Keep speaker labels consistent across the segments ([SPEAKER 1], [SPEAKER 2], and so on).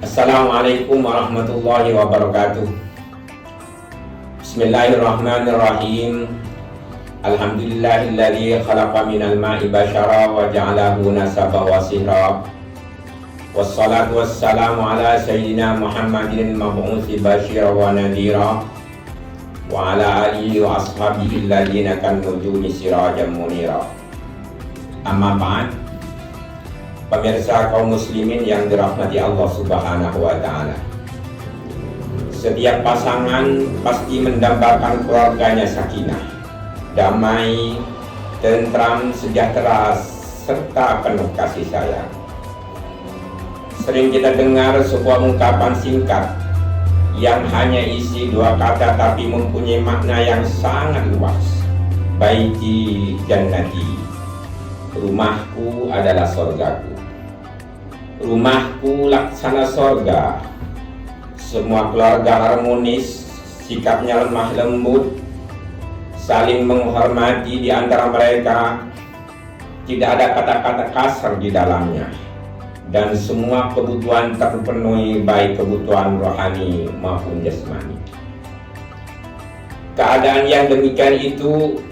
[SPEAKER 1] Assalamualaikum warahmatullahi wabarakatuh. Bismillahirrahmanirrahim. Alhamdulillahilladzi khalaqa minal ma'i basyara wa ja'alahu nasaba wa sihra. Wassalatu wassalamu ala sayyidina Muhammadin mab'uthi basyira wa nadhira wa ala alihi wa ashabihi alladhina kanu nujumi sirajan munira. Amma ba'd. Pemirsa kaum muslimin yang dirahmati Allah Subhanahu wa ta'ala, setiap pasangan pasti mendambakan keluarganya sakinah, damai, tentram, sejahtera, serta penuh kasih sayang. Sering kita dengar sebuah ungkapan singkat yang hanya isi dua kata tapi mempunyai makna yang sangat luas. Baiti jannati, rumahku adalah sorgaku. Rumahku laksana sorga. Semua keluarga harmonis, sikapnya lemah lembut, saling menghormati di antara mereka, tidak ada kata-kata kasar di dalamnya, dan semua kebutuhan terpenuhi, baik kebutuhan rohani maupun jasmani. Keadaan yang demikian itu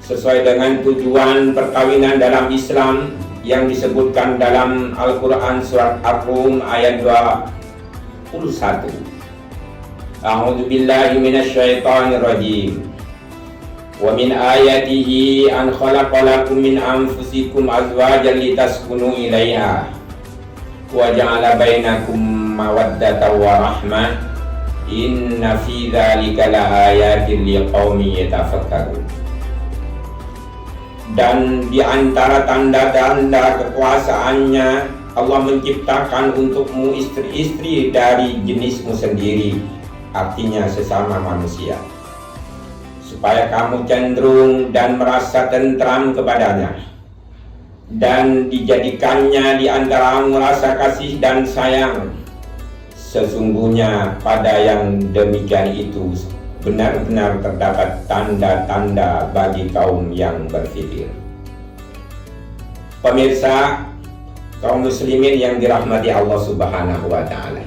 [SPEAKER 1] sesuai dengan tujuan perkawinan dalam Islam yang disebutkan dalam Al-Quran surat Ar-Rum ayat 21. A'udzu billahi minasyaitonir rajim. Wa min ayatihi an khalaqalakum min anfusikum azwajan litaskunu ilaiha wa ja'ala bainakum mawaddatan wa rahmah. Inna fi dzalika laayatin liqaumin yatafakkarun. Dan di antara tanda-tanda kekuasaannya, Allah menciptakan untukmu istri-istri dari jenismu sendiri, artinya sesama manusia, supaya kamu cenderung dan merasa tentram kepadanya, dan dijadikannya di antaramu rasa kasih dan sayang. Sesungguhnya pada yang demikian itu benar-benar terdapat tanda-tanda bagi kaum yang berpikir. Pemirsa kaum muslimin yang dirahmati Allah Subhanahu wa ta'ala,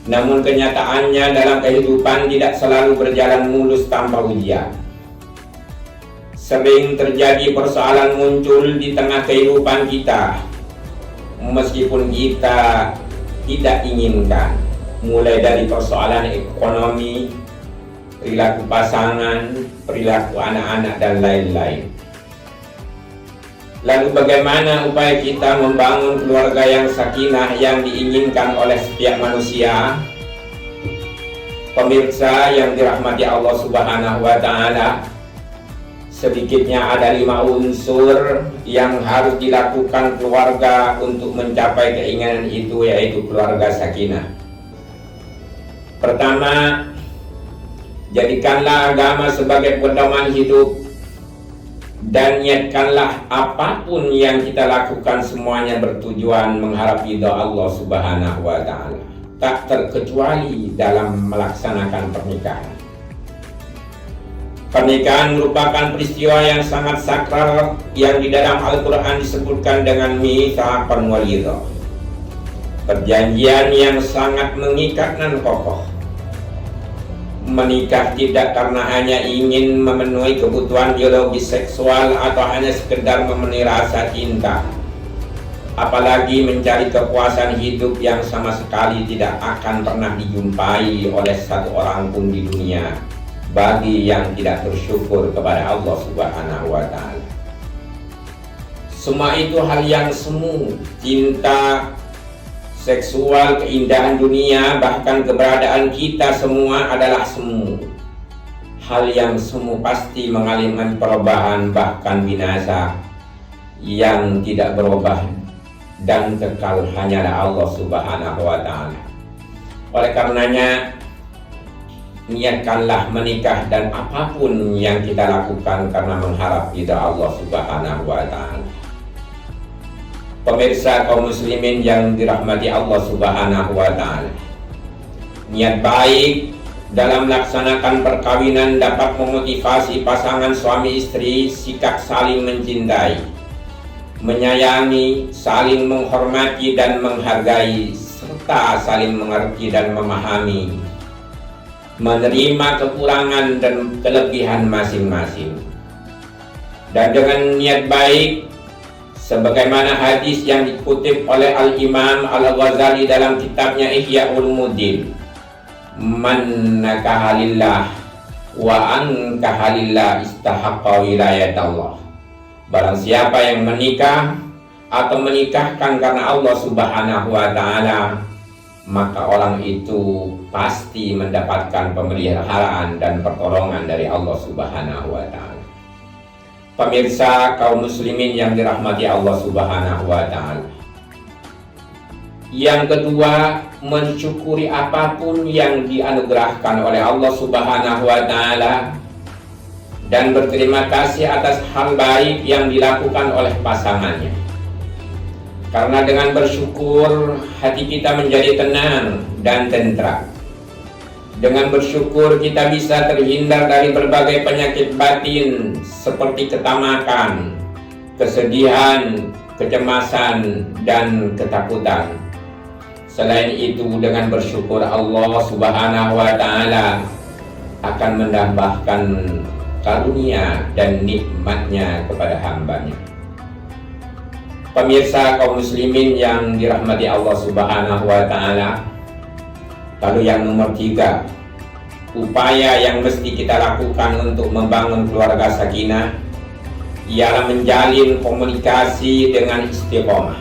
[SPEAKER 1] namun kenyataannya dalam kehidupan tidak selalu berjalan mulus tanpa ujian. Sering terjadi persoalan muncul di tengah kehidupan kita, meskipun kita tidak inginkan, mulai dari persoalan ekonomi, perilaku pasangan, perilaku anak-anak, dan lain-lain. Lalu bagaimana upaya kita membangun keluarga yang sakinah yang diinginkan oleh setiap manusia? Pemirsa yang dirahmati Allah Subhanahu wa ta'ala, sedikitnya ada 5 unsur yang harus dilakukan keluarga untuk mencapai keinginan itu, yaitu keluarga sakinah. Pertama, jadikanlah agama sebagai pedoman hidup, dan niatkanlah apapun yang kita lakukan semuanya bertujuan mengharap ridha Allah Subhanahu wa ta'ala, tak terkecuali dalam melaksanakan pernikahan. Pernikahan merupakan peristiwa yang sangat sakral yang di dalam Al-Quran disebutkan dengan mitsaqan walidha, perjanjian yang sangat mengikat dan kokoh. Menikah tidak karena hanya ingin memenuhi kebutuhan biologis seksual atau hanya sekedar memenuhi rasa cinta, apalagi mencari kepuasan hidup yang sama sekali tidak akan pernah dijumpai oleh satu orang pun di dunia bagi yang tidak bersyukur kepada Allah Subhanahu wa ta'ala. Semua itu hal yang semu, cinta, seksual, keindahan dunia, bahkan keberadaan kita semua adalah semu. Hal yang semu pasti mengalami perubahan, bahkan binasa. Yang tidak berubah dan kekal hanyalah Allah Subhanahu wa ta'ala. Oleh karenanya, niatkanlah menikah dan apapun yang kita lakukan karena mengharap ridha Allah Subhanahu wa ta'ala. Pemirsa kaum muslimin yang dirahmati Allah Subhanahu wa ta'ala, niat baik dalam melaksanakan perkawinan dapat memotivasi pasangan suami istri sikap saling mencintai, menyayangi, saling menghormati dan menghargai, serta saling mengerti dan memahami, menerima kekurangan dan kelebihan masing-masing. Dan dengan niat baik, sebagaimana hadis yang dikutip oleh Al-Imam Al-Ghazali dalam kitabnya Ihya Ulumuddin, man nakaha lillah wa ankaha lillah istahaqqa wilayatallah. Barang siapa yang menikah atau menikahkan karena Allah Subhanahu wa ta'ala, maka orang itu pasti mendapatkan pemeliharaan dan pertolongan dari Allah Subhanahu wa ta'ala. Pemirsa kaum muslimin yang dirahmati Allah Subhanahu wa ta'ala, yang kedua, mensyukuri apapun yang dianugerahkan oleh Allah Subhanahu wa ta'ala dan berterima kasih atas hal baik yang dilakukan oleh pasangannya. Karena dengan bersyukur, hati kita menjadi tenang dan tentram. Dengan bersyukur kita bisa terhindar dari berbagai penyakit batin seperti ketamakan, kesedihan, kecemasan, dan ketakutan. Selain itu, dengan bersyukur Allah Subhanahu wa ta'ala akan menambahkan karunia dan nikmatnya kepada hambanya. Pemirsa kaum muslimin yang dirahmati Allah Subhanahu wa ta'ala, lalu yang nomor 3, upaya yang mesti kita lakukan untuk membangun keluarga sakinah ialah menjalin komunikasi dengan istiqomah,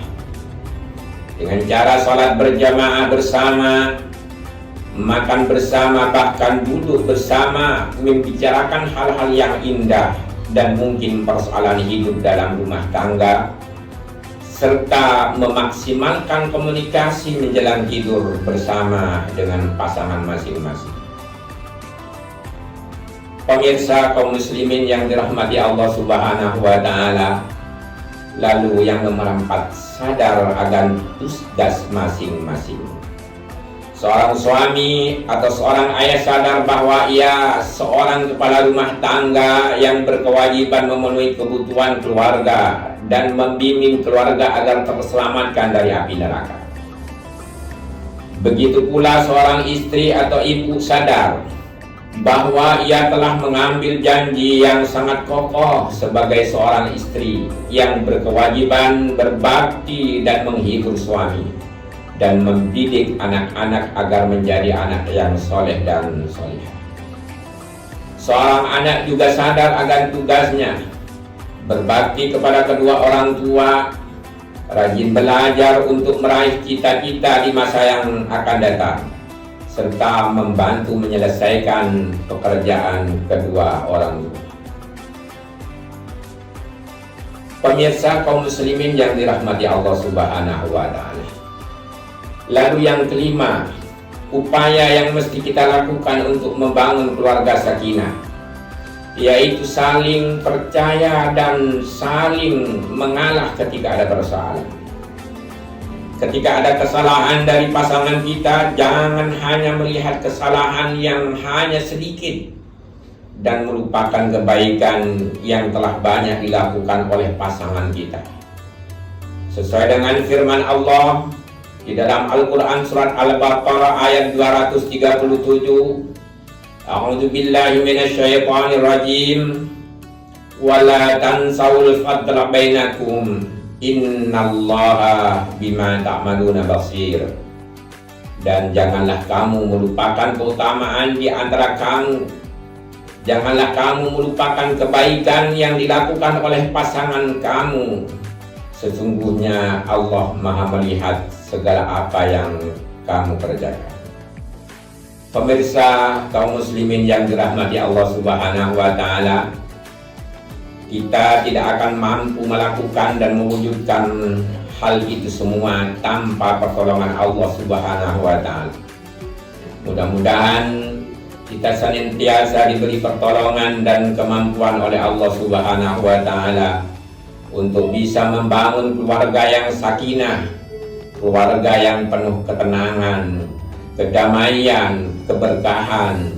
[SPEAKER 1] dengan cara sholat berjamaah bersama, makan bersama, bahkan duduk bersama, membicarakan hal-hal yang indah dan mungkin persoalan hidup dalam rumah tangga, serta memaksimalkan komunikasi menjelang tidur bersama dengan pasangan masing-masing. Pemirsa kaum muslimin yang dirahmati Allah Subhanahu wa ta'ala, lalu yang nomor 4, sadar akan tugas masing-masing. Seorang suami atau seorang ayah sadar bahwa ia seorang kepala rumah tangga yang berkewajiban memenuhi kebutuhan keluarga dan membimbing keluarga agar terselamatkan dari api neraka. Begitu pula seorang istri atau ibu sadar bahwa ia telah mengambil janji yang sangat kokoh sebagai seorang istri yang berkewajiban berbakti dan menghibur suami dan mendidik anak-anak agar menjadi anak yang soleh dan solehah. Seorang anak juga sadar akan tugasnya berbakti kepada kedua orang tua, rajin belajar untuk meraih cita-cita di masa yang akan datang, serta membantu menyelesaikan pekerjaan kedua orang tua. Pemirsa kaum muslimin yang dirahmati Allah Subhanahu wa ta'ala, lalu yang kelima, upaya yang mesti kita lakukan untuk membangun keluarga sakinah, yaitu saling percaya dan saling mengalah ketika ada persoalan. Ketika ada kesalahan dari pasangan kita, jangan hanya melihat kesalahan yang hanya sedikit dan melupakan kebaikan yang telah banyak dilakukan oleh pasangan kita. Sesuai dengan firman Allah di dalam Al-Quran surat Al-Baqarah ayat 237, A'udzu billahi minasyaitonir rajim, wala tansawul fadla bainakum innallaha bima ta'maluna basir. Dan janganlah kamu melupakan keutamaan di antara kamu, janganlah kamu melupakan kebaikan yang dilakukan oleh pasangan kamu. Sesungguhnya Allah Maha melihat segala apa yang kamu kerjakan. Pemirsa kaum muslimin yang dirahmati Allah Subhanahu wa ta'ala, kita tidak akan mampu melakukan dan mewujudkan hal itu semua tanpa pertolongan Allah Subhanahu wa ta'ala. Mudah-mudahan kita senantiasa diberi pertolongan dan kemampuan oleh Allah Subhanahu wa ta'ala untuk bisa membangun keluarga yang sakinah, keluarga yang penuh ketenangan, kedamaian, keberkahan,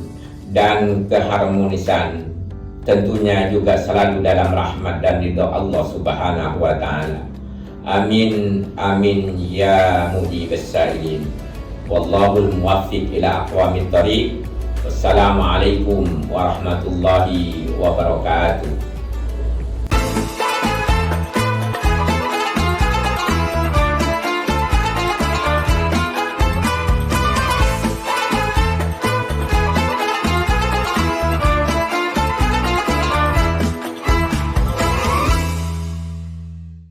[SPEAKER 1] dan keharmonisan. Tentunya juga selalu dalam rahmat dan ridho Allah Subhanahu wa ta'ala. Amin amin ya mujibas sa'ilin. Wallahul muwaffiq ila aqwamit thariq. Wassalamualaikum warahmatullahi wabarakatuh.